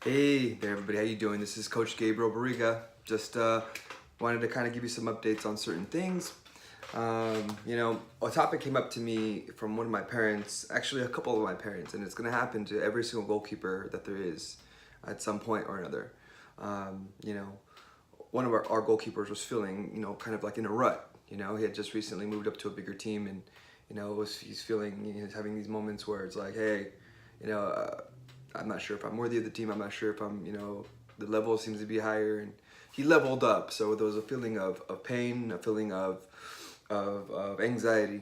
Hey there everybody, how you doing? This is Coach Gabe Bariga. Just wanted to kind of give you some updates on certain things. A topic came up to me from one of my parents, actually a couple of my parents, and it's going to happen to every single goalkeeper that there is at some point or another. One of our goalkeepers was feeling, kind of like in a rut. He had just recently moved up to a bigger team, and he's feeling, he's having these moments where it's like, hey, I'm not sure if I'm worthy of the team. I'm not sure if I'm, the level seems to be higher, and he leveled up. So there was a feeling of pain, a feeling of anxiety,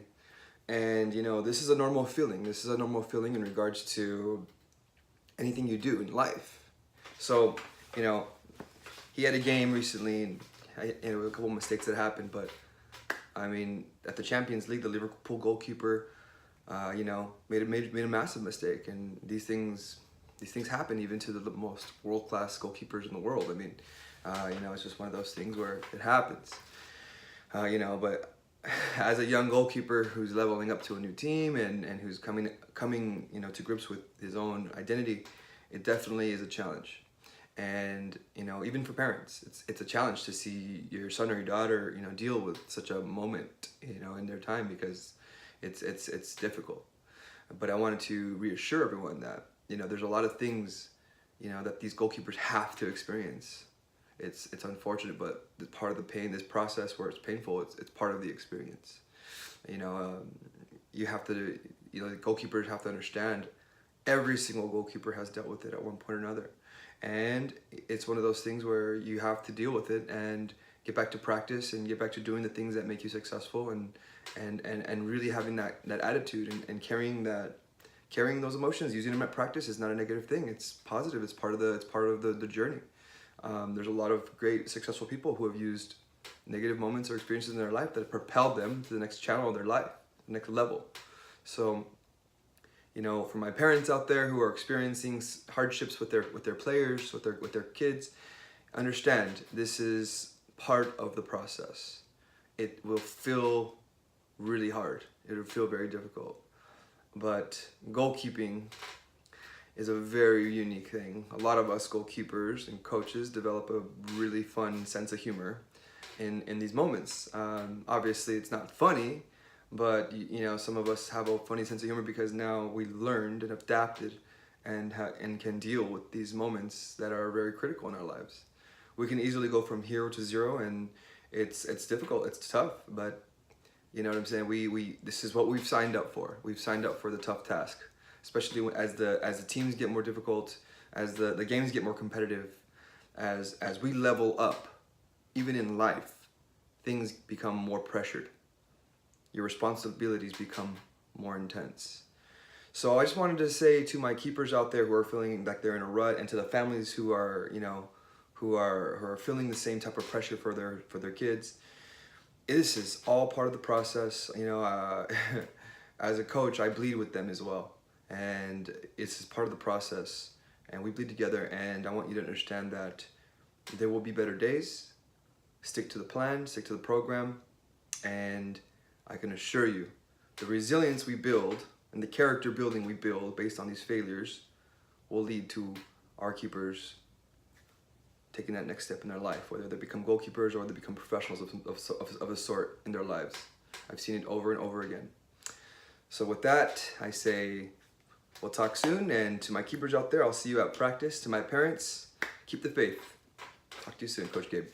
and this is a normal feeling. This is a normal feeling in regards to anything you do in life. So he had a game recently, and a couple of mistakes that happened, but I mean, at the Champions League, the Liverpool goalkeeper, made a massive mistake, and these things happen even to the most world-class goalkeepers in the world. I mean, it's just one of those things where it happens. But as a young goalkeeper who's leveling up to a new team and who's coming to grips with his own identity, it definitely is a challenge. And even for parents, it's a challenge to see your son or your daughter deal with such a moment in their time, because it's difficult. But I wanted to reassure everyone that there's a lot of things that these goalkeepers have to experience. It's unfortunate, but part of the pain, this process where it's painful, it's part of the experience. You have to, the goalkeepers have to understand every single goalkeeper has dealt with it at one point or another. And it's one of those things where you have to deal with it and get back to practice and get back to doing the things that make you successful, and really having that attitude and carrying those emotions, using them at practice is not a negative thing. It's positive. It's part of the journey. There's a lot of great successful people who have used negative moments or experiences in their life that have propelled them to the next channel of their life, the next level. So for my parents out there who are experiencing hardships with their players, with their kids, understand this is part of the process. It will feel really hard. It will feel very difficult. But goalkeeping is a very unique thing. A lot of us goalkeepers and coaches develop a really fun sense of humor in these moments. Obviously, it's not funny, but some of us have a funny sense of humor because now we learned and adapted and can deal with these moments that are very critical in our lives. We can easily go from hero to zero, and it's difficult, it's tough, but you know what I'm saying? This is what we've signed up for. We've signed up for the tough task, especially as the teams get more difficult, as the games get more competitive, as we level up, even in life, things become more pressured. Your responsibilities become more intense. So I just wanted to say to my keepers out there who are feeling like they're in a rut, and to the families who are who are feeling the same type of pressure for their kids, this is all part of the process. As a coach, I bleed with them as well, and it's part of the process, and we bleed together. And I want you to understand that there will be better days. Stick to the plan, stick to the program, and I can assure you, the resilience we build and the character building we build based on these failures will lead to our keepers taking that next step in their life, whether they become goalkeepers or they become professionals of a sort in their lives. I've seen it over and over again. So with that, I say we'll talk soon, and to my keepers out there, I'll see you at practice. To my parents, keep the faith. Talk to you soon, Coach Gabe.